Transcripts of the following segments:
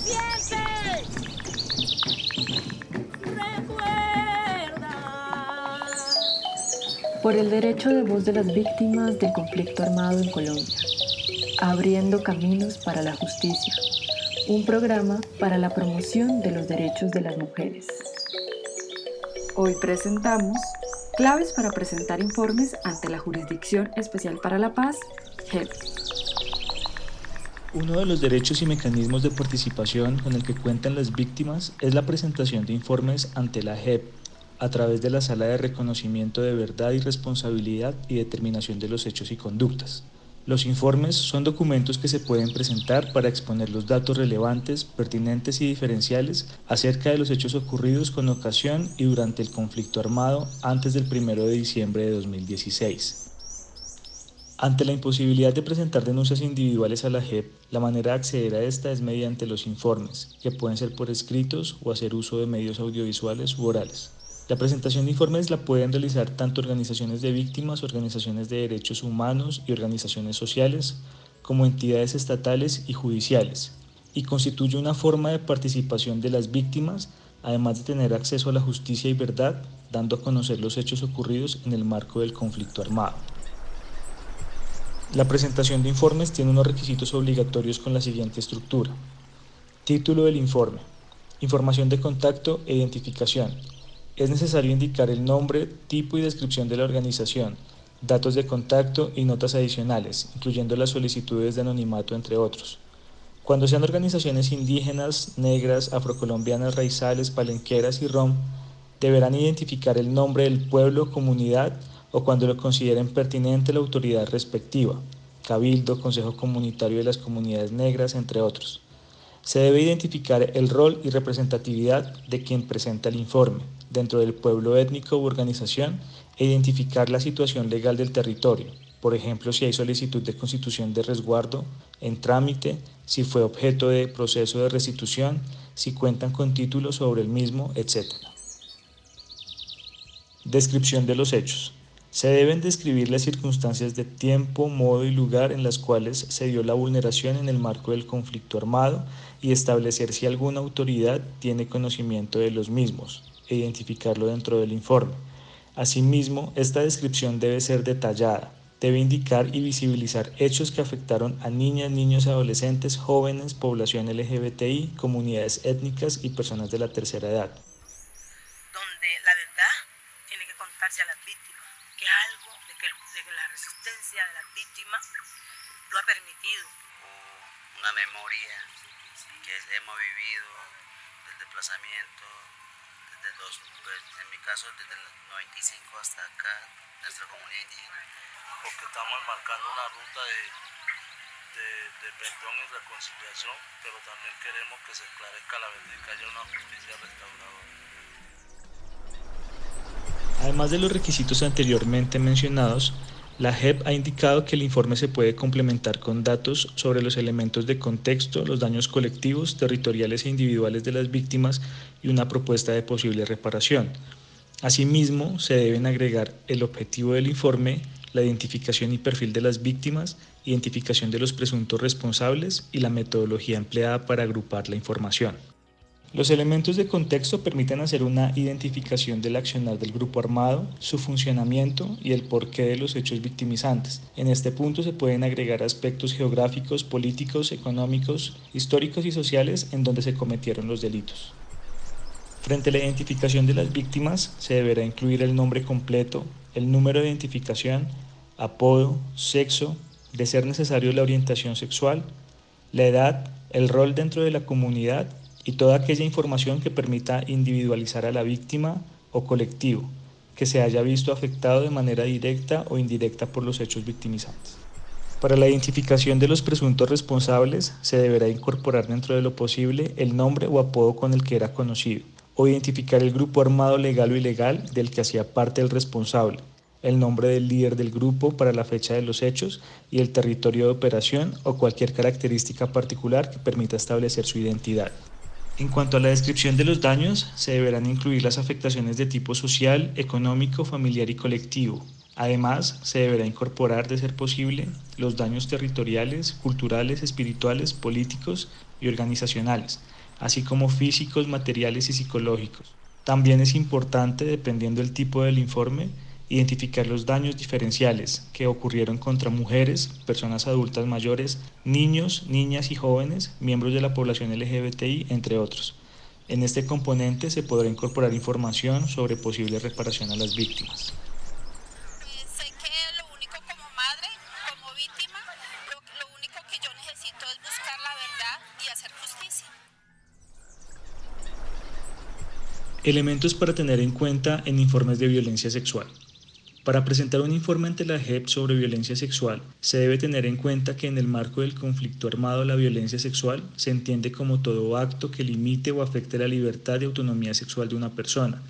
Siempre recuerda. Por el derecho de voz de las víctimas del conflicto armado en Colombia. Abriendo caminos para la justicia. Un programa para la promoción de los derechos de las mujeres. Hoy presentamos claves para presentar informes ante la Jurisdicción Especial para la Paz, JEP. Uno de los derechos y mecanismos de participación con el que cuentan las víctimas es la presentación de informes ante la JEP a través de la Sala de Reconocimiento de Verdad y Responsabilidad y Determinación de los Hechos y Conductas. Los informes son documentos que se pueden presentar para exponer los datos relevantes, pertinentes y diferenciales acerca de los hechos ocurridos con ocasión y durante el conflicto armado antes del 1 de diciembre de 2016. Ante la imposibilidad de presentar denuncias individuales a la JEP, la manera de acceder a esta es mediante los informes, que pueden ser por escritos o hacer uso de medios audiovisuales u orales. La presentación de informes la pueden realizar tanto organizaciones de víctimas, organizaciones de derechos humanos y organizaciones sociales, como entidades estatales y judiciales, y constituye una forma de participación de las víctimas, además de tener acceso a la justicia y verdad, dando a conocer los hechos ocurridos en el marco del conflicto armado. La presentación de informes tiene unos requisitos obligatorios con la siguiente estructura. Título del informe. Información de contacto e identificación. Es necesario indicar el nombre, tipo y descripción de la organización, datos de contacto y notas adicionales, incluyendo las solicitudes de anonimato, entre otros. Cuando sean organizaciones indígenas, negras, afrocolombianas, raizales, palenqueras y rom, deberán identificar el nombre del pueblo, comunidad o cuando lo consideren pertinente la autoridad respectiva, cabildo, consejo comunitario de las comunidades negras, entre otros. Se debe identificar el rol y representatividad de quien presenta el informe dentro del pueblo étnico u organización e identificar la situación legal del territorio, por ejemplo, si hay solicitud de constitución de resguardo en trámite, si fue objeto de proceso de restitución, si cuentan con títulos sobre el mismo, etc. Descripción de los hechos. Se deben describir las circunstancias de tiempo, modo y lugar en las cuales se dio la vulneración en el marco del conflicto armado y establecer si alguna autoridad tiene conocimiento de los mismos e identificarlo dentro del informe. Asimismo, esta descripción debe ser detallada, debe indicar y visibilizar hechos que afectaron a niñas, niños, adolescentes, jóvenes, población LGBTI, comunidades étnicas y personas de la tercera edad. Donde la verdad tiene que contarse a las víctimas, que es algo de que la resistencia de las víctimas lo ha permitido. Una memoria que hemos vivido del desplazamiento, pues, en mi caso desde el 95 hasta acá, nuestra comunidad indígena. Porque estamos marcando una ruta de perdón y reconciliación, pero también queremos que se esclarezca la verdad y que haya una justicia restauradora. Además de los requisitos anteriormente mencionados, la JEP ha indicado que el informe se puede complementar con datos sobre los elementos de contexto, los daños colectivos, territoriales e individuales de las víctimas y una propuesta de posible reparación. Asimismo, se deben agregar el objetivo del informe, la identificación y perfil de las víctimas, identificación de los presuntos responsables y la metodología empleada para agrupar la información. Los elementos de contexto permiten hacer una identificación del accionar del grupo armado, su funcionamiento y el porqué de los hechos victimizantes. En este punto se pueden agregar aspectos geográficos, políticos, económicos, históricos y sociales en donde se cometieron los delitos. Frente a la identificación de las víctimas, se deberá incluir el nombre completo, el número de identificación, apodo, sexo, de ser necesario la orientación sexual, la edad, el rol dentro de la comunidad y toda aquella información que permita individualizar a la víctima o colectivo que se haya visto afectado de manera directa o indirecta por los hechos victimizantes. Para la identificación de los presuntos responsables, se deberá incorporar dentro de lo posible el nombre o apodo con el que era conocido, o identificar el grupo armado legal o ilegal del que hacía parte el responsable, el nombre del líder del grupo para la fecha de los hechos y el territorio de operación o cualquier característica particular que permita establecer su identidad. En cuanto a la descripción de los daños, se deberán incluir las afectaciones de tipo social, económico, familiar y colectivo, Además, se deberá incorporar, de ser posible, los daños territoriales, culturales, espirituales, políticos y organizacionales, así como físicos, materiales y psicológicos. También es importante, dependiendo del tipo del informe, identificar los daños diferenciales que ocurrieron contra mujeres, personas adultas mayores, niños, niñas y jóvenes, miembros de la población LGBTI, entre otros. En este componente se podrá incorporar información sobre posible reparación a las víctimas. Sé que lo único como madre, como víctima, lo único que yo necesito es buscar la verdad y hacer justicia. Elementos para tener en cuenta en informes de violencia sexual. Para presentar un informe ante la JEP sobre violencia sexual, se debe tener en cuenta que en el marco del conflicto armado la violencia sexual se entiende como todo acto que limite o afecte la libertad y autonomía sexual de una persona,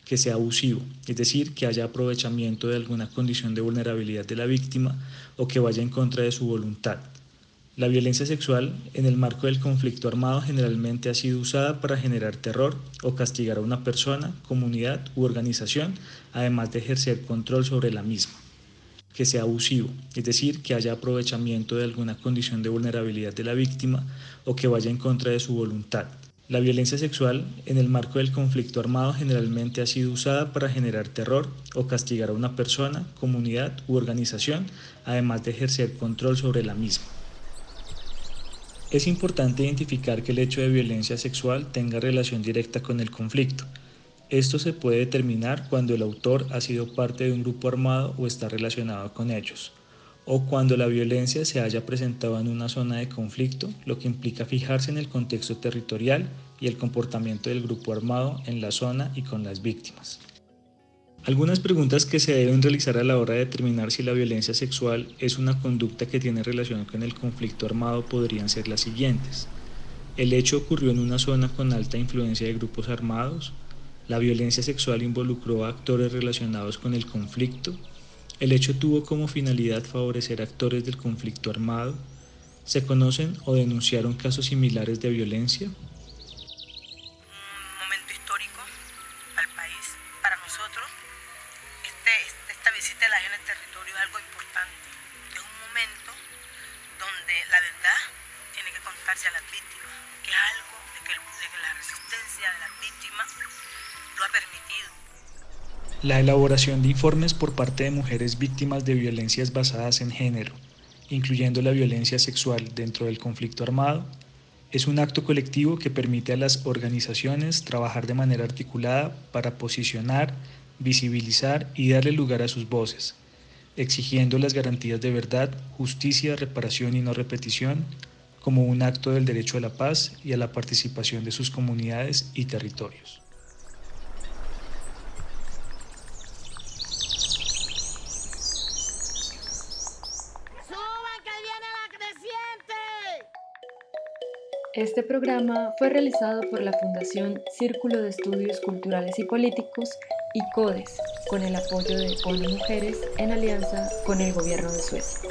que sea abusivo, es decir, que haya aprovechamiento de alguna condición de vulnerabilidad de la víctima o que vaya en contra de su voluntad. La violencia sexual en el marco del conflicto armado generalmente ha sido usada para generar terror o castigar a una persona, comunidad u organización, además de ejercer control sobre la misma. Que sea abusivo, es decir, que haya aprovechamiento de alguna condición de vulnerabilidad de la víctima o que vaya en contra de su voluntad. La violencia sexual en el marco del conflicto armado generalmente ha sido usada para generar terror o castigar a una persona, comunidad u organización, además de ejercer control sobre la misma. Es importante identificar que el hecho de violencia sexual tenga relación directa con el conflicto. Esto se puede determinar cuando el autor ha sido parte de un grupo armado o está relacionado con ellos, o cuando la violencia se haya presentado en una zona de conflicto, lo que implica fijarse en el contexto territorial y el comportamiento del grupo armado en la zona y con las víctimas. Algunas preguntas que se deben realizar a la hora de determinar si la violencia sexual es una conducta que tiene relación con el conflicto armado podrían ser las siguientes. ¿El hecho ocurrió en una zona con alta influencia de grupos armados? ¿La violencia sexual involucró a actores relacionados con el conflicto? ¿El hecho tuvo como finalidad favorecer actores del conflicto armado? ¿Se conocen o denunciaron casos similares de violencia? Un momento histórico al país, para nosotros. Esta visita de la gente en el territorio es algo importante. Es un momento donde la verdad tiene que contarse a las víctimas, que es algo de que la resistencia de las víctimas lo ha permitido. La elaboración de informes por parte de mujeres víctimas de violencias basadas en género, incluyendo la violencia sexual dentro del conflicto armado, es un acto colectivo que permite a las organizaciones trabajar de manera articulada para posicionar, visibilizar y darle lugar a sus voces, exigiendo las garantías de verdad, justicia, reparación y no repetición, como un acto del derecho a la paz y a la participación de sus comunidades y territorios. Este programa fue realizado por la Fundación Círculo de Estudios Culturales y Políticos y CODES, con el apoyo de ONU Mujeres en alianza con el Gobierno de Suecia.